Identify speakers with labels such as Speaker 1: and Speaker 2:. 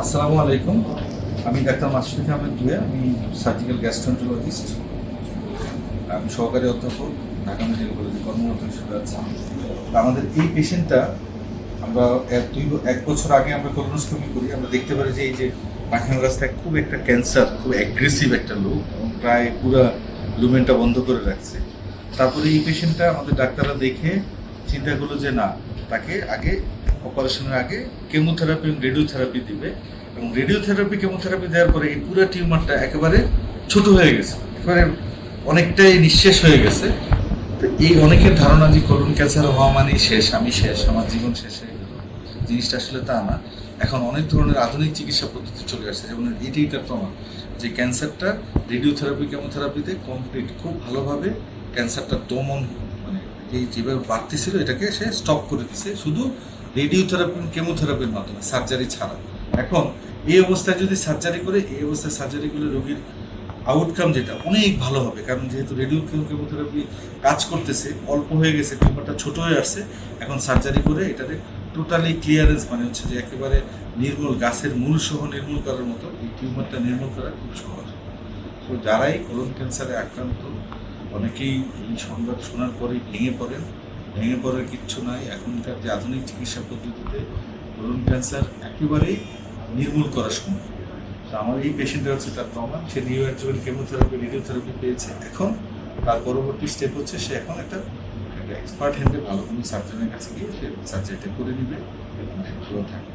Speaker 1: আসসালামু আলাইকুম। আমি ডাক্তার মাশরুফ আহমেদ দুয়া। আমি সার্জিক্যাল গ্যাস্ট্রোএন্টারোলজিস্ট। আমি সহকারী অধ্যাপক, ঢাকা মেডিকেল কলেজে কর্মরত হিসেবে আছি। আমাদের এই পেশেন্টটা আমরা এক বছর আগে আমরা কোলোনোস্কোপি করি। আমরা দেখতে পারি যে এই যে পায়খানার রাস্তায় খুব একটা ক্যান্সার, খুব অ্যাগ্রেসিভ একটা লোক এবং প্রায় পুরো লুমেনটা বন্ধ করে রাখছে। তারপরে এই পেশেন্টটা আমাদের ডাক্তাররা দেখে চিন্তা করলো যে না, তাকে আগে অপারেশনের আগে কেমোথেরাপি এবং রেডিওথেরাপি দিবে, এবং রেডিওথেরাপি কেমোথেরাপি দেওয়ার পরে এই পুরো টিউমারটা একেবারে ছোট হয়ে গেছে, একেবারে অনেকটাই নিঃশেষ হয়ে গেছে। তো এই অনেকের ধারণা যে কোলন ক্যান্সার হওয়া মানেই শেষ, আমি শেষ, আমার জীবন শেষ হয়ে গেল। জিনিসটা আসলে তা না। এখন অনেক ধরনের আধুনিক চিকিৎসা পদ্ধতি চলে আসছে, যেমন এটাই তার প্রমাণ যে ক্যান্সারটা রেডিওথেরাপি কেমোথেরাপিতে কমপ্লিট খুব ভালোভাবে ক্যান্সারটা দমন, মানে এই যেভাবে বাড়তেছিল এটাকে সে স্টপ করে দিছে শুধু রেডিওথেরাপি কেমোথেরাপির মাধ্যমে, সার্জারি ছাড়া। এখন এই অবস্থায় যদি সার্জারি করে, এই অবস্থায় সার্জারি করলে রোগীর আউটকাম যেটা অনেক ভালো হবে, কারণ যেহেতু রেডিও কেমোথেরাপি কাজ করতেছে, অল্প হয়ে গেছে, টিউমারটা ছোট হয়ে আসছে। এখন সার্জারি করে এটাতে টোটালি ক্লিয়ারেন্স, মানে হচ্ছে যে একেবারে নির্মূল, গাছের মূল সহ নির্মূল করার মতো এই টিউমারটা নির্মূল করা খুব সহজ। তো যারাই কোলন ক্যান্সারে আক্রান্ত, অনেকেই এই সংবাদ শোনার পরেই ভেঙে পড়েন। ভেঙে পড়ার কিচ্ছু নাই। এখনকার যে আধুনিক চিকিৎসা পদ্ধতিতে কোলন ক্যান্সার একেবারেই নির্মূল করা সম্ভব। তো আমার এই পেশেন্টের হচ্ছে তার প্রমাণ। সে নিউঅ্যাডজুভেন্ট কেমোথেরাপি, রেডিওথেরাপি পেয়েছে। এখন তার পরবর্তী স্টেপ হচ্ছে সে এখন একটা এক্সপার্ট হ্যান্ডে ভালো কোনো সার্জনের কাছে গিয়ে সে সার্জারিটা করে নিবে এবং সে ভালো থাকবে।